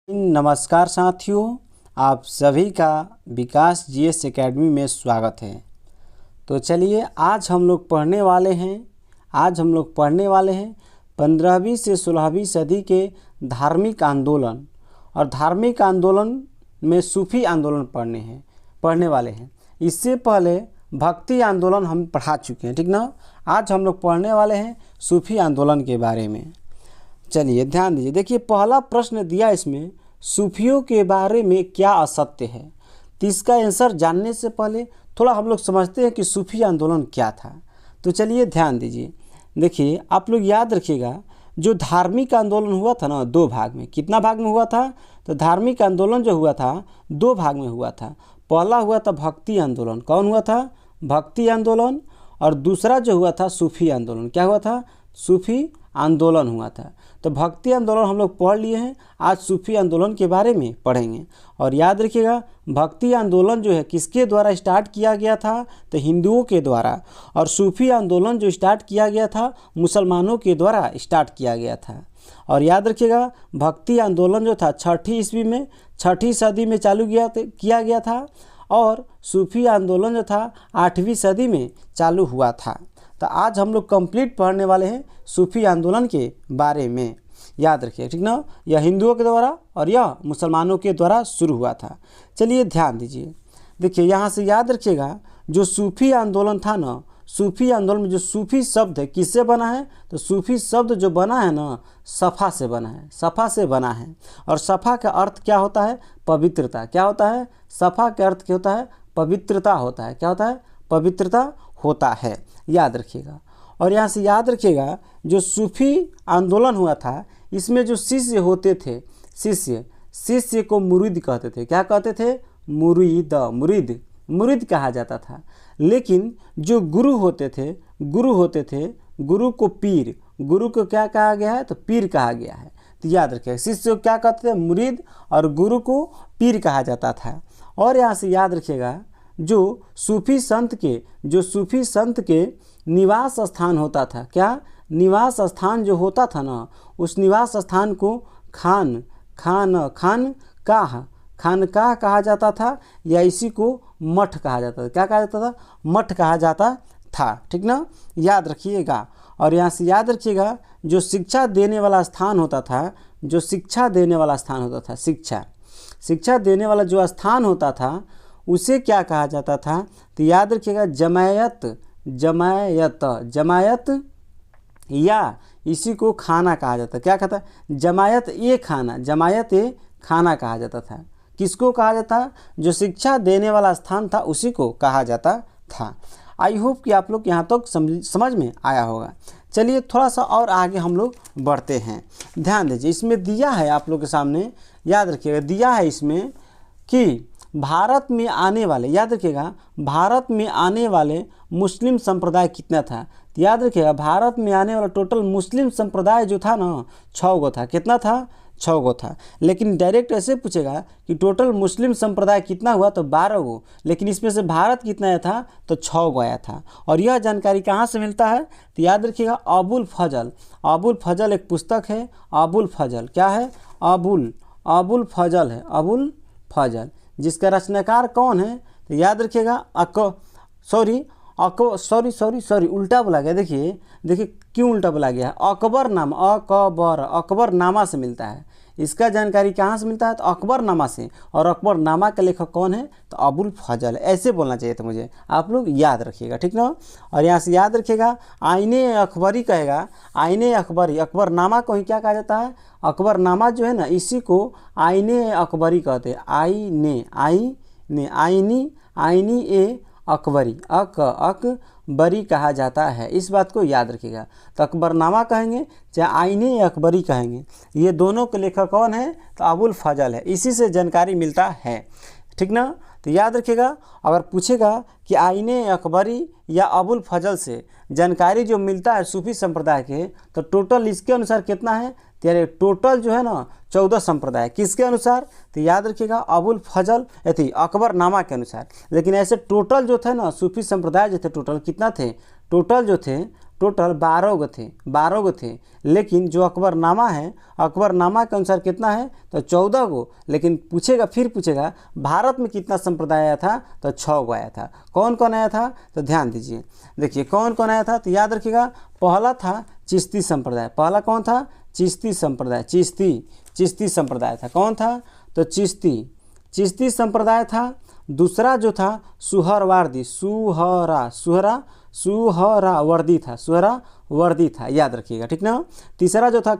नमस्कार साथियों, आप सभी का विकास जीएस एकेडमी में स्वागत है। तो चलिए आज हम लोग पढ़ने वाले हैं 15वीं से 16वीं सदी के धार्मिक आंदोलन और धार्मिक आंदोलन में सूफी आंदोलन पढ़ने वाले हैं। इससे पहले भक्ति आंदोलन हम पढ़ा चुके हैं, ठीक ना। आज हम लोग पढ़ने वाले हैं सूफी आंदोलन के बारे में। चलिए ध्यान दीजिए, देखिए पहला प्रश्न दिया इसमें, सूफियों के बारे में क्या असत्य है। तो इसका आंसर जानने से पहले थोड़ा हम लोग समझते हैं कि सूफी आंदोलन क्या था। तो चलिए ध्यान दीजिए, देखिए आप लोग याद रखिएगा, जो धार्मिक आंदोलन हुआ था ना, दो भाग में, कितना भाग में हुआ था। तो धार्मिक आंदोलन जो हुआ था दो भाग में हुआ था। पहला हुआ था भक्ति आंदोलन, कौन हुआ था, भक्ति आंदोलन। और दूसरा जो हुआ था सूफी आंदोलन, क्या हुआ था, सूफी आंदोलन हुआ था। तो भक्ति आंदोलन हम लोग पढ़ लिए हैं, आज सूफी आंदोलन के बारे में पढ़ेंगे। और याद रखिएगा, भक्ति आंदोलन जो है किसके द्वारा स्टार्ट किया गया था, तो हिंदुओं के द्वारा। और सूफी आंदोलन जो स्टार्ट किया गया था मुसलमानों के द्वारा स्टार्ट किया गया था। और याद रखिएगा, भक्ति आंदोलन जो था 6वीं ईस्वी में, 6वीं सदी में चालू किया गया था। और सूफी आंदोलन जो था 8वीं सदी में चालू हुआ था। तो आज हम लोग कंप्लीट पढ़ने वाले हैं सूफी आंदोलन के बारे में। याद रखिए, ठीक ना, यह हिंदुओं के द्वारा और यह मुसलमानों के द्वारा शुरू हुआ था। चलिए ध्यान दीजिए, देखिए यहाँ से याद रखिएगा, जो सूफी आंदोलन था ना, सूफी आंदोलन में जो सूफी शब्द है किससे बना है, तो सूफी शब्द जो बना है ना, सफ़ा से बना है, सफ़ा से बना है। और सफ़ा का अर्थ क्या होता है, पवित्रता। क्या होता है, सफ़ा का अर्थ क्या होता है, पवित्रता होता है। क्या होता है, पवित्रता होता है, याद रखिएगा। और यहाँ से याद रखिएगा, जो सूफी आंदोलन हुआ था इसमें जो शिष्य होते थे, शिष्य को मुरीद कहते थे। क्या कहते थे, मुरीद कहा जाता था। लेकिन जो गुरु होते थे, गुरु को पीर, गुरु को क्या कहा गया है, तो पीर कहा गया है। तो याद रखिएगा, शिष्य को क्या कहते थे, मुरीद, और गुरु को पीर कहा जाता था। और यहाँ से याद रखिएगा, जो सूफी संत के निवास स्थान होता था, क्या, निवास स्थान जो होता था ना, उस निवास स्थान को खानकाह कहा जाता था, या इसी को मठ कहा जाता था। क्या कहा जाता था, मठ कहा जाता था, ठीक ना, याद रखिएगा। और यहाँ से याद रखिएगा, जो शिक्षा देने वाला स्थान होता था, शिक्षा देने वाला जो स्थान होता था उसे क्या कहा जाता था, तो याद रखिएगा, जमायत या इसी को खाना कहा जाता। क्या कहता है, जमायत ए खाना कहा जाता था। किसको कहा जाता, जो शिक्षा देने वाला स्थान था उसी को कहा जाता था। आई होप कि आप लोग यहाँ तक समझ में आया होगा। चलिए थोड़ा सा और आगे हम लोग बढ़ते हैं। ध्यान दीजिए, इसमें दिया है आप लोग के सामने, याद रखिएगा, दिया है इसमें कि भारत में आने वाले, याद रखिएगा, भारत में आने वाले मुस्लिम संप्रदाय कितना था। तो याद रखिएगा, भारत में आने वाला टोटल मुस्लिम संप्रदाय जो था ना, 6 गो था। कितना था, 6 गो था। लेकिन डायरेक्ट ऐसे पूछेगा कि टोटल मुस्लिम संप्रदाय कितना हुआ, तो 12 गो। लेकिन इसमें से भारत कितना आया था, तो 6 गो आया था। और यह जानकारी कहाँ से मिलता है, तो याद रखिएगा, अबुल फजल एक पुस्तक है, अबुल फजल, क्या है, अबुल फजल है, अबुल फजल, जिसका रचनाकार कौन है, तो याद रखिएगा, उल्टा बोला गया। देखिए क्यों उल्टा बोला गया है, अकबरनामा से मिलता है। इसका जानकारी कहाँ से मिलता है, तो अकबरनामा से। और अकबरनामा का लेखक कौन है, तो अबुल फजल है। ऐसे बोलना चाहिए था मुझे, आप लोग याद रखिएगा, ठीक ना। और यहाँ से याद रखिएगा, आईने अकबरी कहेगा, आईने अकबरी, अकबरनामा को ही क्या कहा जाता है, अकबरनामा जो है ना, इसी को आईने अकबरी कहते हैं। आईनी ए अकबरी, अकबरी कहा जाता है। इस बात को याद रखिएगा। तो अकबरनामा कहेंगे चाहे आईने अकबरी कहेंगे, ये दोनों के लेखक कौन है, तो अबुल फजल है। इसी से जानकारी मिलता है, ठीक ना। तो याद रखिएगा, अगर पूछेगा कि आईने अकबरी या अबुल फजल से जानकारी जो मिलता है सूफी संप्रदाय के, तो टोटल इसके अनुसार कितना है, तेरे टोटल जो है ना 14 संप्रदाय। किसके अनुसार, तो याद रखिएगा, अबुल फजल अकबरनामा के अनुसार। लेकिन ऐसे टोटल जो थे ना सूफी संप्रदाय जो थे, टोटल कितना थे, टोटल जो थे टोटल 12 गो थे, लेकिन जो अकबरनामा है, अकबरनामा के अनुसार कितना है तो 14 गो, लेकिन पूछेगा, फिर पूछेगा भारत में कितना संप्रदाय आया था तो 6 गो आया था। कौन कौन आया था तो ध्यान दीजिए, देखिए कौन कौन आया था तो याद रखिएगा। पहला था चिश्ती संप्रदाय, पहला कौन था चिश्ती संप्रदाय, चिश्ती संप्रदाय था। कौन था तो चिश्ती संप्रदाय था। दूसरा जो था सुहरावर्दी, सुहरावर्दी था, याद रखिएगा, ठीक ना। तीसरा जो था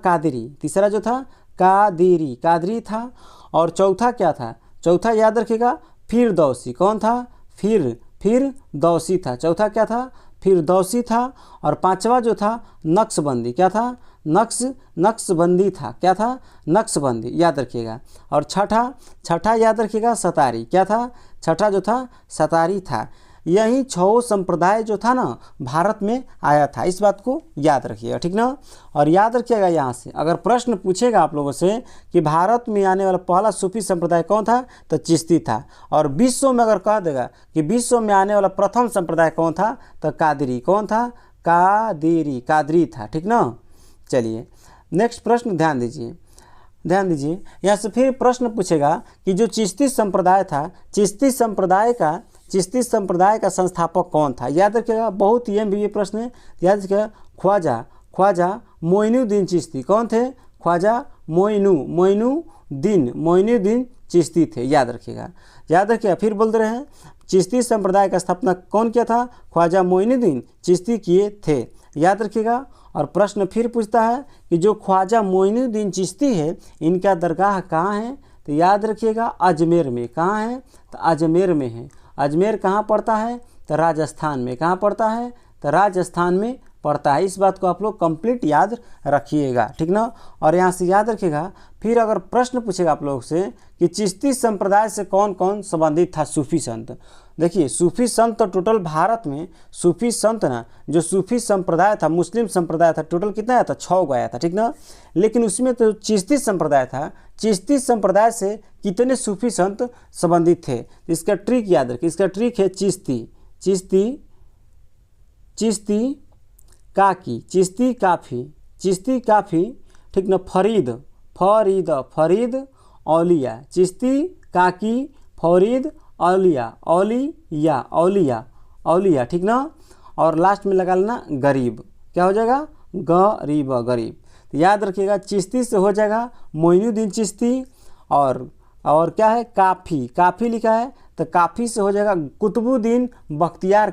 कादिरी था। और चौथा क्या था, चौथा याद रखिएगा फिरदौसी। कौन था फिरदौसी था, चौथा क्या था फिरदौसी था। और पांचवा जो था नक्शबंदी, क्या था नक्शबंदी था, क्या था नक्शबंदी, याद रखिएगा। और छठा याद रखिएगा सतारी, क्या था छठा जो था सतारी था। यही 6 संप्रदाय जो था ना भारत में आया था, इस बात को याद रखिएगा, ठीक ना। और याद रखिएगा यहाँ से अगर प्रश्न पूछेगा आप लोगों से कि भारत में आने वाला पहला सूफी संप्रदाय कौन था तो चिश्ती था। और विश्व में अगर कह देगा कि विश्व में आने वाला प्रथम संप्रदाय कौन था तो कादरी, कौन था कादरी था, ठीक ना। चलिए नेक्स्ट प्रश्न ध्यान दीजिए यहाँ से फिर प्रश्न पूछेगा कि जो चिश्ती संप्रदाय था, चिश्ती संप्रदाय का संस्थापक कौन था। याद रखिएगा, बहुत ही एमबीए प्रश्न है, याद रखिएगा ख्वाजा मोइनुद्दीन चिश्ती। कौन थे ख्वाजा मोइनुद्दीन चिश्ती थे, याद रखिएगा। फिर बोल रहे हैं चिश्ती संप्रदाय का स्थापना कौन किया था, ख्वाजा मोइनुद्दीन चिश्ती किए थे, याद रखिएगा। और प्रश्न फिर पूछता है कि जो ख्वाजा मोइनुद्दीन चिश्ती है इनका दरगाह कहाँ है तो याद रखिएगा अजमेर में। कहाँ है तो अजमेर में है। अजमेर कहाँ पड़ता है तो राजस्थान में। कहाँ पड़ता है तो राजस्थान में पड़ता है। इस बात को आप लोग कंप्लीट याद रखिएगा, ठीक ना। और यहाँ से याद रखिएगा, फिर अगर प्रश्न पूछेगा आप लोग से कि चिश्ती संप्रदाय से कौन कौन संबंधित था सूफी संत। देखिए सूफी संत तो टोटल भारत में सूफी संत ना, जो सूफी संप्रदाय था, मुस्लिम संप्रदाय था, टोटल कितना आया था 6 गो आया था, ठीक ना। लेकिन उसमें तो चिश्ती संप्रदाय था, चिश्ती संप्रदाय से कितने सूफी संत संबंधित थे इसका ट्रिक याद रखिए। इसका ट्रिक है चिश्ती काफी, ठीक ना। फरीद औलिया, चिश्ती काकी फरीद औलिया, ठीक ना। और लास्ट में लगा लेना गरीब, क्या हो जाएगा गरीब। तो याद रखिएगा चिश्ती से हो जाएगा मोइनुद्दीन चिश्ती। और क्या है काफ़ी लिखा है तो काफ़ी से हो जाएगा कुतुबुद्दीन बख्तियार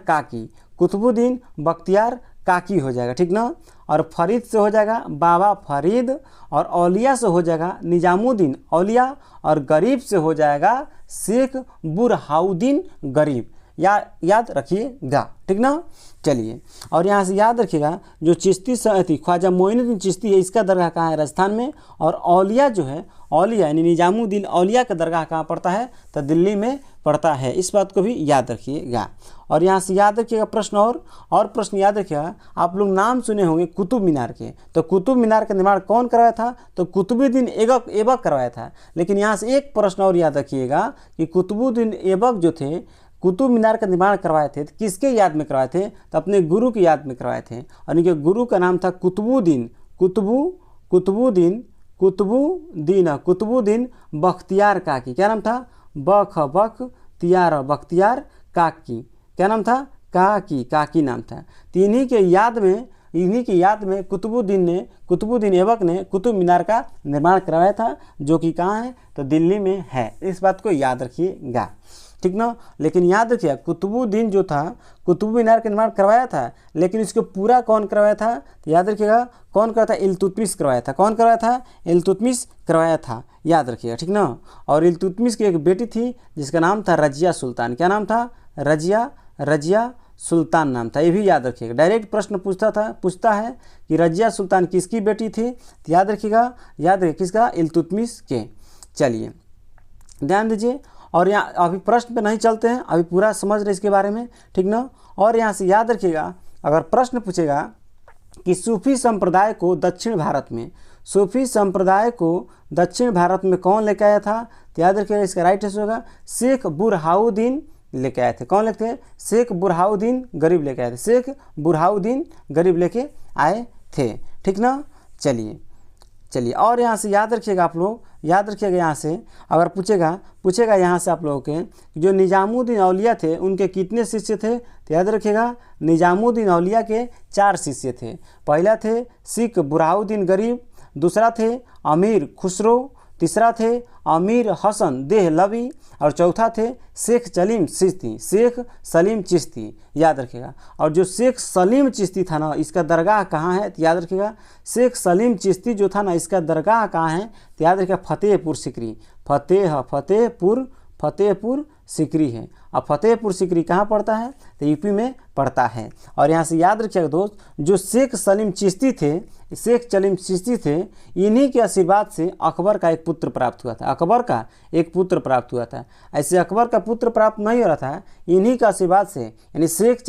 काकी हो जाएगा, ठीक ना। और फरीद से हो जाएगा बाबा फरीद। और औलिया से हो जाएगा निजामुद्दीन औलिया। और गरीब से हो जाएगा शेख बुरहाउद्दीन गरीब, याद रखिएगा, ठीक ना। चलिए और यहाँ से याद रखिएगा जो चिश्ती थी ख्वाजा मोइनुद्दीन चिश्ती है, इसका दरगाह कहाँ है राजस्थान में। और औलिया जो है औलिया यानी निजामुद्दीन औलिया का दरगाह कहाँ पड़ता है तो दिल्ली में पड़ता है। इस बात को भी याद रखिएगा। और यहाँ से याद रखिएगा प्रश्न और प्रश्न याद रखिएगा। आप लोग नाम सुने होंगे कुतुब मीनार के, तो कुतुब मीनार का निर्माण कौन करवाया था तो कुतुबुद्दीन ऐबक करवाया था। लेकिन यहाँ से एक प्रश्न और याद रखिएगा कि कुतुबुद्दीन ऐबक जो थे कुतुब मीनार का निर्माण करवाए थे तो किसके याद में करवाए थे तो अपने गुरु की याद में करवाए थे। और इनके गुरु का नाम था कुतुबुद्दीन बख्तियार काकी। क्या नाम था बख्तियार काकी, क्या नाम था काकी नाम था। तो इन्हीं के याद में कुतुबुद्दीन ऐबक ने कुतुब मीनार का निर्माण करवाया था, जो कि कहाँ है तो दिल्ली में है। इस बात को याद रखिएगा, ठीक ना। लेकिन याद रखिए कुतुबुद्दीन जो था कुतुब मीनार का निर्माण करवाया था, लेकिन इसको पूरा कौन करवाया था तो याद रखिएगा कौन करवाया था इल्तुतमिश करवाया था। कौन करवाया था इल्तुतमिश करवाया था, याद रखिएगा, ठीक ना। और इल्तुतमिश की एक बेटी थी जिसका नाम था रजिया सुल्तान। क्या नाम था रजिया सुल्तान नाम था, ये भी याद रखिएगा। डायरेक्ट प्रश्न पूछता है कि रजिया सुल्तान किसकी बेटी थी तो याद रखिए किसका इल्तुतमिश के। चलिए ध्यान दीजिए। और यहाँ अभी प्रश्न पे नहीं चलते हैं, अभी पूरा समझ रहे इसके बारे में, ठीक ना। और यहाँ से याद रखिएगा अगर प्रश्न पूछेगा कि सूफी संप्रदाय को दक्षिण भारत में कौन लेकर आया था तो याद रखिएगा इसका राइट आंसर होगा शेख बुरहाउद्दीन लेके आए थे। कौन लेके थे? शेख बुरहाउद्दीन गरीब लेके आए थे। शेख बुरहाउद्दीन गरीब लेके आए थे। ठीक ना। चलिए और यहाँ से याद रखिएगा, आप लोग याद रखिएगा। यहाँ से अगर पूछेगा यहाँ से आप लोगों के जो निजामुद्दीन औलिया थे उनके कितने शिष्य थे, तो याद रखिएगा निजामुद्दीन औलिया के 4 शिष्य थे। पहला थे शेख बुरहाउद्दीन गरीब, दूसरा थे अमीर खुसरो, तीसरा थे अमीर हसन देहलवी और चौथा थे शेख सलीम चिश्ती। याद रखिएगा। और जो शेख सलीम चिश्ती था ना, इसका दरगाह कहाँ है, तो याद रखिएगा शेख सलीम चिश्ती जो था ना, इसका दरगाह कहाँ है, तो याद रखिएगा फतेहपुर सिकरी। फतेहपुर सिकरी है। अब फतेहपुर सिकरी कहाँ पड़ता है, तो यूपी में पड़ता है। और यहाँ से याद रखिएगा दोस्त, जो शेख सलीम चिश्ती थे, इन्हीं के आशीर्वाद से अकबर का एक पुत्र प्राप्त हुआ था। ऐसे अकबर का पुत्र प्राप्त नहीं हो रहा था, इन्हीं के आशीर्वाद से, यानी शेख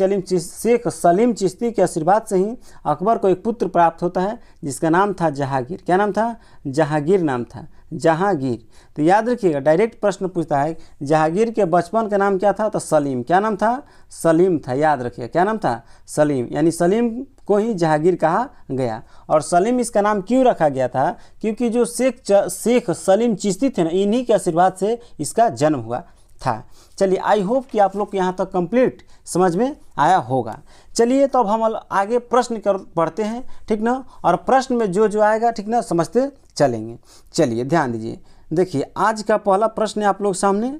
सलीम चिश्ती के आशीर्वाद से ही अकबर को एक पुत्र प्राप्त होता है, जिसका नाम था जहांगीर। क्या नाम था? जहांगीर नाम था, जहांगीर। तो याद रखिएगा, डायरेक्ट प्रश्न पूछता है जहांगीर के बचपन का नाम क्या था, तो सलीम। क्या नाम था? सलीम था। याद रखिएगा क्या नाम था? सलीम। यानी सलीम को ही जहांगीर कहा गया। और सलीम इसका नाम क्यों रखा गया था? क्योंकि जो शेख सलीम चिश्ती थे ना, इन्हीं के आशीर्वाद से इसका जन्म हुआ था। चलिए, आई होप कि आप लोग को यहाँ तक कंप्लीट समझ में आया होगा। चलिए तो अब हम आगे प्रश्न पढ़ते हैं, ठीक ना। और प्रश्न में जो आएगा, ठीक ना, समझते चलेंगे। चलिए ध्यान दीजिए। देखिए आज का पहला प्रश्न है आप लोग सामने।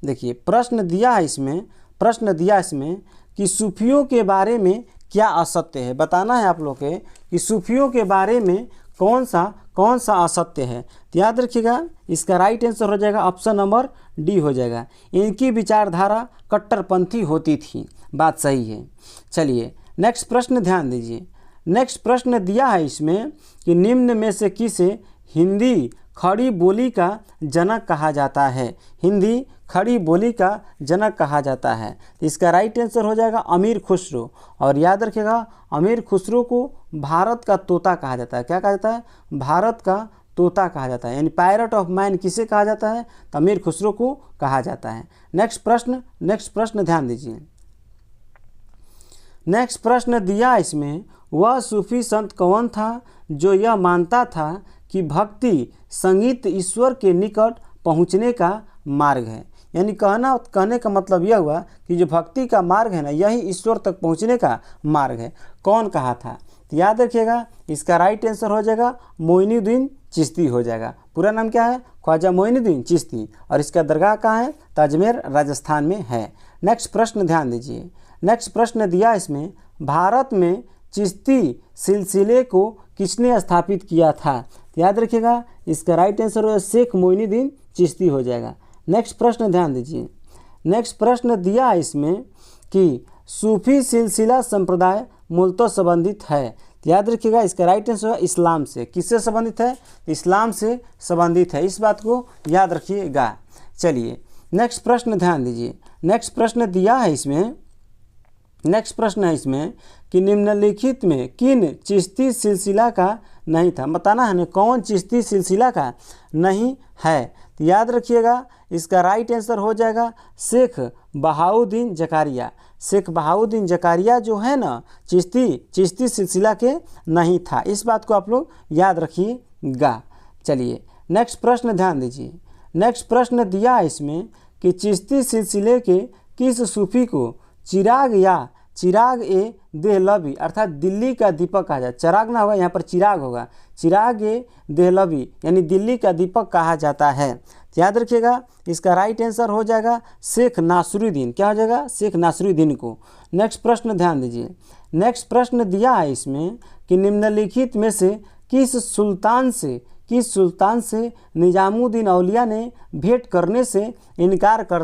देखिए प्रश्न दिया है इसमें कि सूफियों के बारे में क्या असत्य है। बताना है आप लोग के कि सूफियों के बारे में कौन सा असत्य है। तो याद रखिएगा इसका राइट आंसर हो जाएगा ऑप्शन नंबर डी हो जाएगा। इनकी विचारधारा कट्टरपंथी होती थी। बात सही है। चलिए नेक्स्ट प्रश्न ध्यान दीजिए। नेक्स्ट प्रश्न दिया है इसमें कि निम्न में से किसे हिंदी खड़ी बोली का जनक कहा जाता है। हिंदी खड़ी बोली का जनक कहा जाता है। तो इसका राइट आंसर हो जाएगा अमीर खुसरो। और याद रखिएगा अमीर खुसरो को भारत का तोता कहा जाता है। क्या कहा जाता है? भारत का तोता कहा जाता है। यानी पैरट ऑफ मैन किसे कहा जाता है? तो अमीर खुसरो को कहा जाता है। नेक्स्ट प्रश्न ध्यान दीजिए। नेक्स्ट प्रश्न दिया इसमें, वह सूफी संत कौन था जो यह मानता था कि भक्ति संगीत ईश्वर के निकट पहुँचने का मार्ग है। यानी कहने का मतलब यह हुआ कि जो भक्ति का मार्ग है ना, यही ईश्वर तक पहुँचने का मार्ग है। कौन कहा था? तो याद रखिएगा इसका राइट आंसर हो जाएगा मोइनुद्दीन चिश्ती हो जाएगा। पूरा नाम क्या है? ख्वाजा मोइनुद्दीन चिश्ती। और इसका दरगाह कहाँ है? तो अजमेर राजस्थान में है। नेक्स्ट प्रश्न ध्यान दीजिए। नेक्स्ट प्रश्न दिया इसमें, भारत में चिश्ती सिलसिले को किसने स्थापित किया था? तो याद रखिएगा इसका राइट आंसर हो शेख मोइनुद्दीन चिश्ती हो जाएगा। नेक्स्ट प्रश्न ध्यान दीजिए। नेक्स्ट प्रश्न दिया है इसमें कि सूफी सिलसिला संप्रदाय मूलतः संबंधित है। तो याद रखिएगा इसका राइट आंसर इस्लाम से। किससे संबंधित है? इस्लाम से संबंधित है। इस बात को याद रखिएगा। चलिए नेक्स्ट प्रश्न ध्यान दीजिए। नेक्स्ट प्रश्न दिया है इसमें, नेक्स्ट प्रश्न है इसमें कि निम्नलिखित में किन चिश्ती सिलसिला का नहीं था। बताना है ना कौन चिश्ती सिलसिला का नहीं है। तो याद रखिएगा इसका राइट आंसर हो जाएगा शेख बहाउद्दीन जकारिया। शेख बहाउद्दीन जकारिया जो है ना चिश्ती सिलसिला के नहीं था। इस बात को आप लोग याद रखिएगा। चलिए नेक्स्ट प्रश्न ध्यान दीजिए। नेक्स्ट प्रश्न दिया है इसमें कि चिश्ती सिलसिले के किस सूफी को चिराग ए देहलवी अर्थात दिल्ली का दीपक कहा जाए। चिराग ना होगा, यहाँ पर चिराग होगा। चिराग ए देहलवी यानी दिल्ली का दीपक कहा जाता है। तो याद रखिएगा इसका राइट आंसर हो जाएगा शेख नासरुद्दीन। क्या हो जाएगा? शेख नासरुद्दीन को। नेक्स्ट प्रश्न ध्यान दीजिए। नेक्स्ट प्रश्न दिया है इसमें कि निम्नलिखित में से किस सुल्तान से निजामुद्दीन औलिया ने भेंट करने से इनकार कर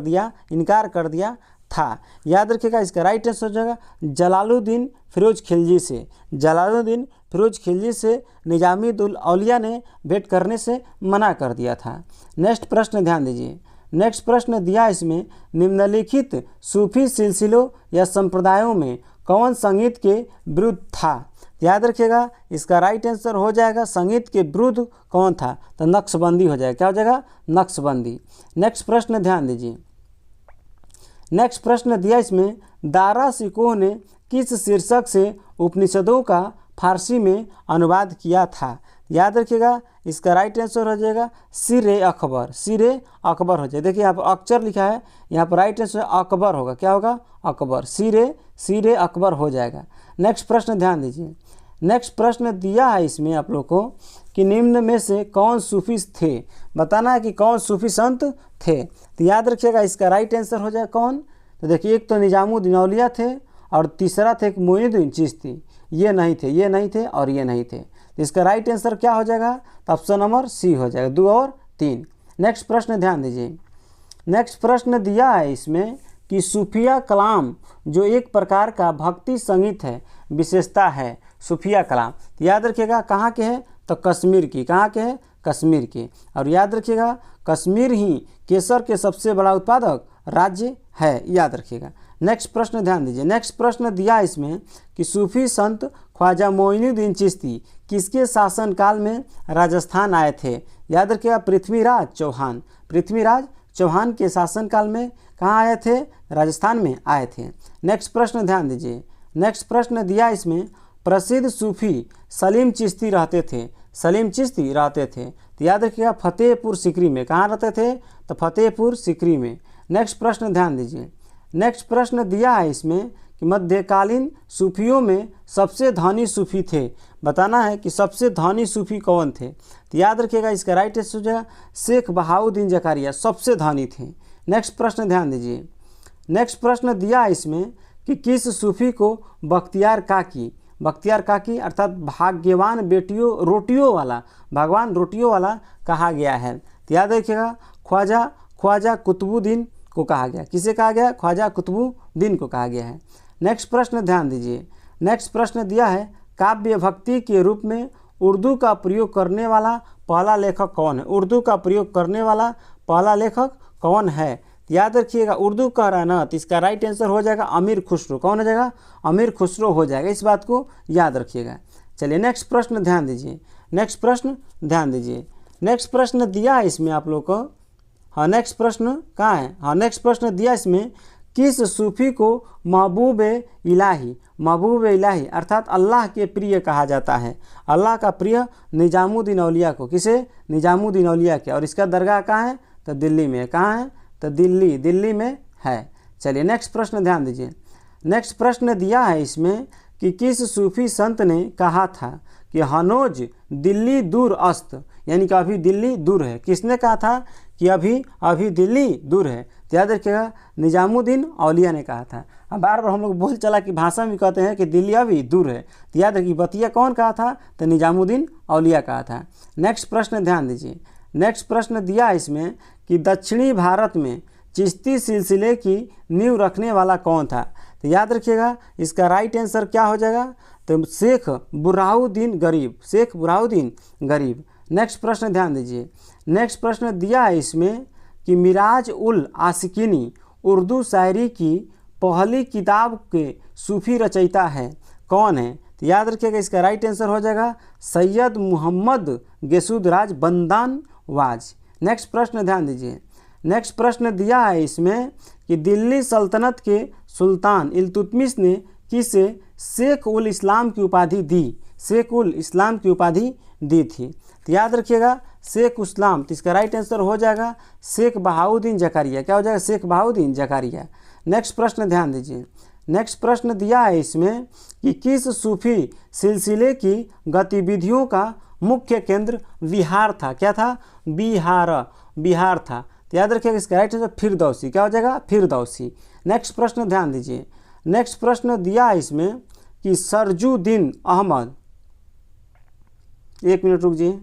दिया था। याद रखिएगा इसका राइट आंसर हो जाएगा जलालुद्दीन फिरोज खिलजी से। जलालुद्दीन फिरोज खिलजी से निजामुद्दीन औलिया ने भेंट करने से मना कर दिया था। नेक्स्ट प्रश्न ध्यान दीजिए। नेक्स्ट प्रश्न दिया इसमें, निम्नलिखित सूफी सिलसिलों या संप्रदायों में कौन संगीत के विरुद्ध था? याद रखिएगा इसका राइट आंसर हो जाएगा संगीत के विरुद्ध कौन था? तो नक्शबंदी हो जाएगा। क्या हो जाएगा? नक्शबंदी। नेक्स्ट प्रश्न ध्यान दीजिए। नेक्स्ट प्रश्न दिया इसमें, दारा शिकोह ने किस शीर्षक से उपनिषदों का फारसी में अनुवाद किया था? याद रखिएगा, इसका राइट आंसर हो जाएगा सिर अकबर। सिर अकबर हो जाए। देखिए यहाँ पर अक्षर लिखा है, यहाँ पर राइट आंसर अकबर होगा। क्या होगा? अकबर। सिर अकबर हो जाएगा। नेक्स्ट प्रश्न ध्यान दीजिए। नेक्स्ट प्रश्न दिया है इसमें आप लोग को कि निम्न में से कौन सूफी थे? बताना है कि कौन सूफी संत थे। तो याद रखिएगा, इसका राइट आंसर हो जाएगा कौन? तो देखिए, एक तो निजामुद्दीन औलिया थे और तीसरा थे मोइनुद्दीन चिश्ती। ये नहीं थे, ये नहीं थे और ये नहीं थे। तो इसका राइट आंसर क्या हो जाएगा? तो ऑप्शन नंबर सी हो जाएगा, 2 और 3। नेक्स्ट प्रश्न ध्यान दीजिए। नेक्स्ट प्रश्न दिया है इसमें कि सूफिया कलाम जो एक प्रकार का भक्ति संगीत है, विशेषता है सूफिया कलाम। तो याद रखिएगा कहाँ के हैं? तो कश्मीर की। कहाँ के हैं? कश्मीर के। और याद रखिएगा, कश्मीर ही केसर के सबसे बड़ा उत्पादक राज्य है। याद रखिएगा। नेक्स्ट प्रश्न ध्यान दीजिए। नेक्स्ट प्रश्न दिया इसमें कि सूफी संत ख्वाजा मोइनुद्दीन चिश्ती किसके शासनकाल में राजस्थान आए थे? याद रखिएगा, पृथ्वीराज चौहान। पृथ्वीराज चौहान के शासनकाल में कहाँ आए थे? राजस्थान में आए थे। नेक्स्ट प्रश्न ध्यान दीजिए। नेक्स्ट प्रश्न दिया इसमें, प्रसिद्ध सूफी सलीम चिश्ती रहते थे। सलीम चिश्ती रहते थे। तो याद रखिएगा, फतेहपुर सीकरी में। कहाँ रहते थे? तो फतेहपुर सीकरी में। नेक्स्ट प्रश्न ध्यान दीजिए। नेक्स्ट प्रश्न दिया है इसमें कि मध्यकालीन सूफियों में सबसे धनी सूफी थे। बताना है कि सबसे धनी सूफी कौन थे। तो याद रखिएगा, इसका राइट आंसर हो जाएगा शेख बहाउद्दीन जकारिया, सबसे धनी थे। नेक्स्ट प्रश्न ध्यान दीजिए। नेक्स्ट प्रश्न दिया है इसमें कि किस सूफी को बख्तियार काकी, बख्तियार काकी अर्थात भाग्यवान बेटियों रोटियों वाला, भगवान रोटियों वाला कहा गया है? तो याद रखिएगा, ख्वाजा कुतुबुद्दीन को कहा गया। किसे कहा गया? ख्वाजा कुतुबुद्दीन को कहा गया है। नेक्स्ट प्रश्न ध्यान दीजिए। नेक्स्ट प्रश्न दिया है, काव्य भक्ति के रूप में उर्दू का प्रयोग करने वाला पहला लेखक कौन है? उर्दू का प्रयोग करने वाला पहला लेखक कौन है? याद रखिएगा, उर्दू कह रहा है ना, तो इसका राइट आंसर हो जाएगा अमीर खुसरो। कौन हो जाएगा? अमीर खुसरो हो जाएगा। इस बात को याद रखिएगा। चलिए नेक्स्ट प्रश्न ध्यान दीजिए। नेक्स्ट प्रश्न ध्यान दीजिए। नेक्स्ट प्रश्न दिया है इसमें आप लोग को, हाँ नेक्स्ट प्रश्न कहाँ है? हाँ नेक्स्ट प्रश्न दिया इसमें, किस सूफी को महबूब इलाही अर्थात अल्लाह के प्रिय कहा जाता है? अल्लाह का प्रिय निजामुद्दीन औलिया को। किसे? निजामुद्दीन औलिया के। और इसका दरगाह कहाँ है? तो दिल्ली में। कहाँ है? तो दिल्ली में है। चलिए नेक्स्ट प्रश्न ध्यान दीजिए। नेक्स्ट प्रश्न दिया है इसमें कि किस सूफी संत ने कहा था कि हनोज दिल्ली दूर अस्त, यानी कि अभी दिल्ली दूर है। किसने कहा था कि अभी दिल्ली दूर है? तो याद रखिएगा, निजामुद्दीन औलिया ने कहा था। अब बार बार हम लोग बोल चला कि भाषा में कहते हैं कि दिल्ली अभी दूर है, तो याद रखिए बतिया कौन कहा था? तो निजामुद्दीन औलिया कहा था। नेक्स्ट प्रश्न ध्यान दीजिए। नेक्स्ट प्रश्न दिया इसमें कि दक्षिणी भारत में चिश्ती सिलसिले की नींव रखने वाला कौन था? तो याद रखिएगा, इसका राइट आंसर क्या हो जाएगा? तो शेख बुरहाउद्दीन गरीब। शेख बुरहाउद्दीन गरीब। नेक्स्ट प्रश्न ध्यान दीजिए। नेक्स्ट प्रश्न दिया है इसमें कि मिराज उल आशिकीनी उर्दू शायरी की पहली किताब के सूफी रचयिता है कौन है? तो याद रखिएगा, इसका राइट आंसर हो जाएगा सैयद मुहम्मद गेसूदराज बंदानवाज। नेक्स्ट प्रश्न ध्यान दीजिए। नेक्स्ट प्रश्न दिया है इसमें कि दिल्ली सल्तनत के सुल्तान इल्तुतमिश ने किसे शेख उल इस्लाम की उपाधि दी? शेख उल इस्लाम की उपाधि दी थी। तो याद रखिएगा शेख इस्लाम, तो इसका राइट आंसर हो जाएगा शेख बहाउद्दीन जकारिया। क्या हो जाएगा? शेख बहाउद्दीन जकारिया। नेक्स्ट प्रश्न ध्यान दीजिए। नेक्स्ट प्रश्न दिया है इसमें कि किस सूफी सिलसिले की गतिविधियों का मुख्य केंद्र बिहार था? क्या था? बिहार था। तो याद रखिएगा, इसका राइट आंसर फिरदौसी। क्या हो जाएगा? फिरदौसी। नेक्स्ट प्रश्न ध्यान दीजिए। नेक्स्ट प्रश्न दिया है इसमें कि सरजुद्दीन अहमद, एक मिनट रुक जाइए।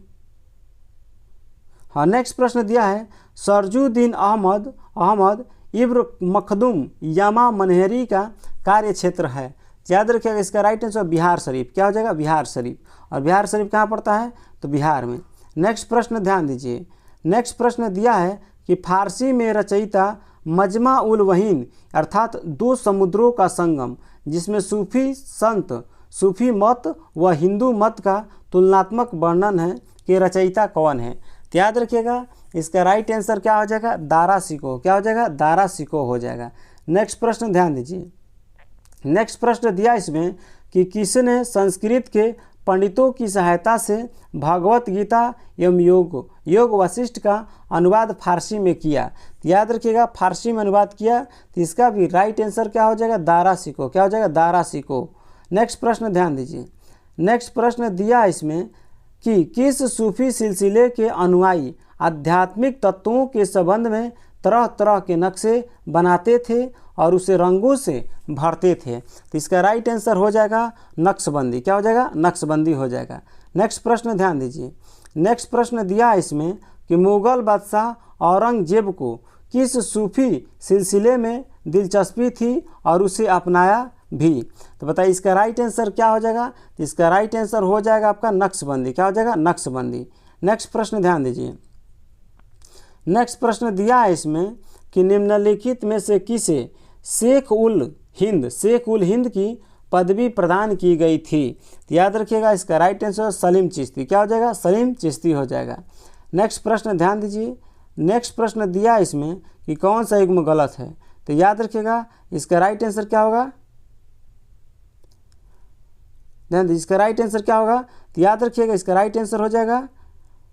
हाँ नेक्स्ट प्रश्न दिया है सरजुद्दीन अहमद इब्न मखदूम यमा मनहरी का कार्य क्षेत्र है। याद रखिएगा, इसका राइट आंसर बिहार शरीफ। क्या हो जाएगा? बिहार शरीफ। और बिहार शरीफ कहाँ पड़ता है? तो बिहार में। नेक्स्ट प्रश्न ध्यान दीजिए। नेक्स्ट प्रश्न दिया है कि फारसी में रचयिता मजमा उल वहीन अर्थात 2 समुद्रों का संगम, जिसमें सूफी संत सूफी मत व हिंदू मत का तुलनात्मक वर्णन है, कि रचयिता कौन है? तो याद रखिएगा, इसका राइट आंसर क्या हो जाएगा? दारा शिकोह। क्या हो जाएगा? दारा शिकोह हो जाएगा। नेक्स्ट प्रश्न ध्यान दीजिए। नेक्स्ट प्रश्न दिया इसमें कि किसने संस्कृत के पंडितों की सहायता से भगवत गीता एवं योग वशिष्ठ का अनुवाद फारसी में किया। तो याद रखिएगा फारसी में अनुवाद किया, तो इसका भी राइट आंसर क्या हो जाएगा, दारा सिको। क्या हो जाएगा, दारा सिको। नेक्स्ट प्रश्न ध्यान दीजिए। नेक्स्ट प्रश्न दिया इसमें कि किस सूफी सिलसिले के अनुयायी आध्यात्मिक तत्वों के संबंध में तरह तरह के नक्शे बनाते थे और उसे रंगों से भरते थे। तो इसका राइट आंसर हो जाएगा नक्शबंदी। क्या हो जाएगा, नक्शबंदी हो जाएगा। नेक्स्ट प्रश्न ध्यान दीजिए। नेक्स्ट प्रश्न दिया इसमें कि मुगल बादशाह औरंगजेब को किस सूफी सिलसिले में दिलचस्पी थी और उसे अपनाया भी। तो बताइए इसका राइट आंसर क्या हो जाएगा। तो इसका राइट आंसर हो जाएगा आपका नक्शबंदी। क्या हो जाएगा, नक्शबंदी। नेक्स्ट प्रश्न ध्यान दीजिए। नेक्स्ट प्रश्न दिया है इसमें कि निम्नलिखित में से किसे शेख उल हिंद की पदवी प्रदान की गई थी। तो याद रखिएगा इसका राइट आंसर सलीम चिश्ती। क्या हो जाएगा, सलीम चिश्ती हो जाएगा। नेक्स्ट प्रश्न ध्यान दीजिए। नेक्स्ट प्रश्न दिया इसमें कि कौन सा युग्म गलत है। तो याद रखिएगा इसका राइट आंसर क्या होगा, ध्यान दीजिए इसका राइट आंसर क्या होगा। तो याद रखिएगा इसका राइट आंसर हो जाएगा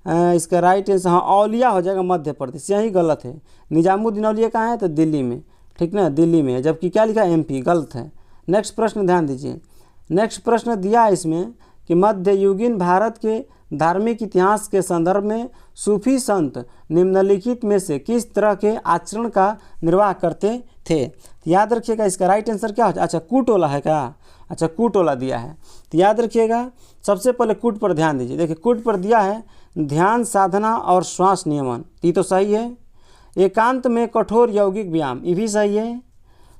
इसका राइट आंसर हाँ औलिया हो जाएगा, मध्य प्रदेश। यही गलत है। निजामुद्दीन औलिया कहाँ है, तो दिल्ली में, ठीक ना, दिल्ली में है, जबकि क्या लिखा है, एमपी, गलत है। नेक्स्ट प्रश्न ध्यान दीजिए। नेक्स्ट प्रश्न दिया है इसमें कि मध्ययुगीन भारत के धार्मिक इतिहास के संदर्भ में सूफी संत निम्नलिखित में से किस तरह के आचरण का निर्वाह करते थे। तो याद रखिएगा इसका राइट आंसर क्या हो जाए, अच्छा कूटोला है क्या, अच्छा कूटोला दिया है। तो याद रखिएगा सबसे पहले कूट पर ध्यान दीजिए। देखिए कूट पर दिया है ध्यान साधना और श्वास नियमन, ये तो सही है। एकांत में कठोर यौगिक व्यायाम, ये भी सही है।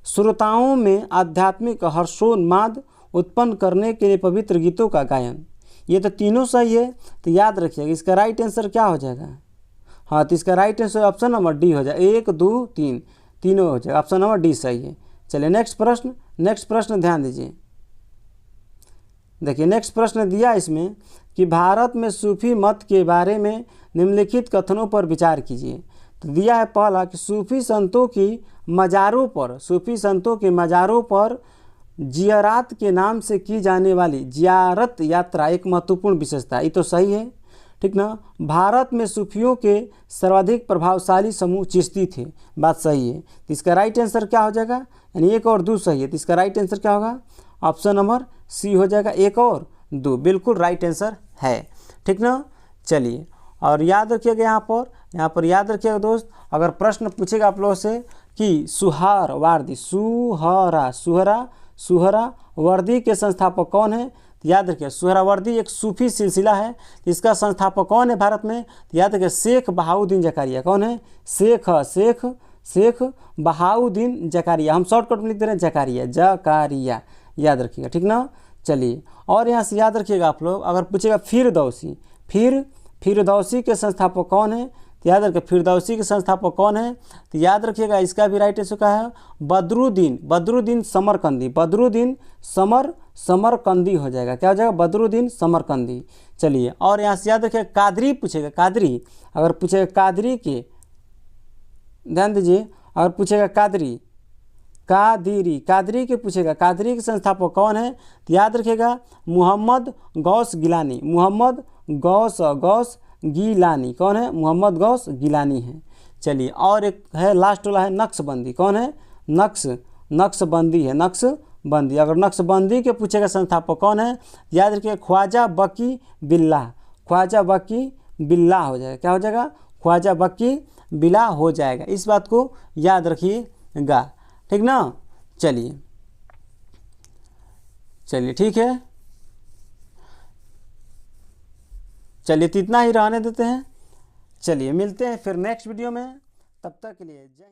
श्रोताओं में आध्यात्मिक हर्षोन्माद उत्पन्न करने के लिए पवित्र गीतों का गायन, ये तो तीनों सही है। तो याद रखिएगा इसका राइट आंसर क्या हो जाएगा, हाँ तो इसका right answer option number D हो जाएगा। 1 2 3 तीनों हो जाएगा, ऑप्शन नंबर डी सही है। चलिए नेक्स्ट प्रश्न। नेक्स्ट प्रश्न ध्यान दीजिए। देखिए नेक्स्ट प्रश्न दिया इसमें कि भारत में सूफी मत के बारे में निम्नलिखित कथनों पर विचार कीजिए। तो दिया है पहला कि सूफी संतों के मज़ारों पर जियारत के नाम से की जाने वाली जियारत यात्रा एक महत्वपूर्ण विशेषता, ये तो सही है, ठीक ना। भारत में सूफियों के सर्वाधिक प्रभावशाली समूह चिश्ती थे, बात सही है। तो इसका राइट आंसर क्या हो जाएगा, यानी 1 और 2 सही है। तो इसका राइट आंसर क्या होगा, ऑप्शन नंबर सी हो जाएगा, 1 और 2 बिल्कुल राइट आंसर है, ठीक ना। चलिए और याद रखिएगा यहाँ पर याद रखिएगा दोस्त, अगर प्रश्न पूछेगा आप लोगों से कि सुहरावर्दी के संस्थापक कौन है, तो याद रखिए सुहरावर्दी एक सूफी सिलसिला है। इसका संस्थापक कौन है भारत में, तो याद रखिए शेख बहाउद्दीन जकारिया। कौन है, शेख बहाउद्दीन जकारिया। हम शॉर्टकट में लिख दे रहे हैं जकारिया, याद रखिएगा, ठीक ना। चलिए और यहाँ से याद रखिएगा आप लोग, अगर पूछेगा फिरदौसी के संस्थापक कौन है, तो याद रखिए फिरदौसी के संस्थापक कौन है, तो याद रखिएगा इसका भी राइट आंसर क्या है, बदरुद्दीन समरकंदी हो जाएगा। क्या हो जाएगा, बदरुद्दीन समरकंदी। चलिए और यहाँ से याद रखिएगा कादरी पूछेगा, अगर पूछेगा कादरी के, ध्यान दीजिए, अगर पूछेगा कादरी के पूछेगा, कादरी के संस्थापक कौन है, तो याद रखिएगा मोहम्मद गौस गिलानी। कौन है, मोहम्मद गौस गिलानी है। चलिए और एक है लास्ट वाला है नक्शबंदी। कौन है, नक्शबंदी है, नक्शबंदी। अगर नक्शबंदी के पूछेगा संस्थापक कौन है, याद रखिए ख्वाजा बकी बिल्ला हो जाएगा। क्या हो जाएगा, ख्वाजा बकी बिल्ला हो जाएगा। इस बात को याद रखिएगा, ठीक ना। चलिए ठीक है, चलिए तो इतना ही रहने देते हैं। चलिए मिलते हैं फिर नेक्स्ट वीडियो में, तब तक के लिए जय।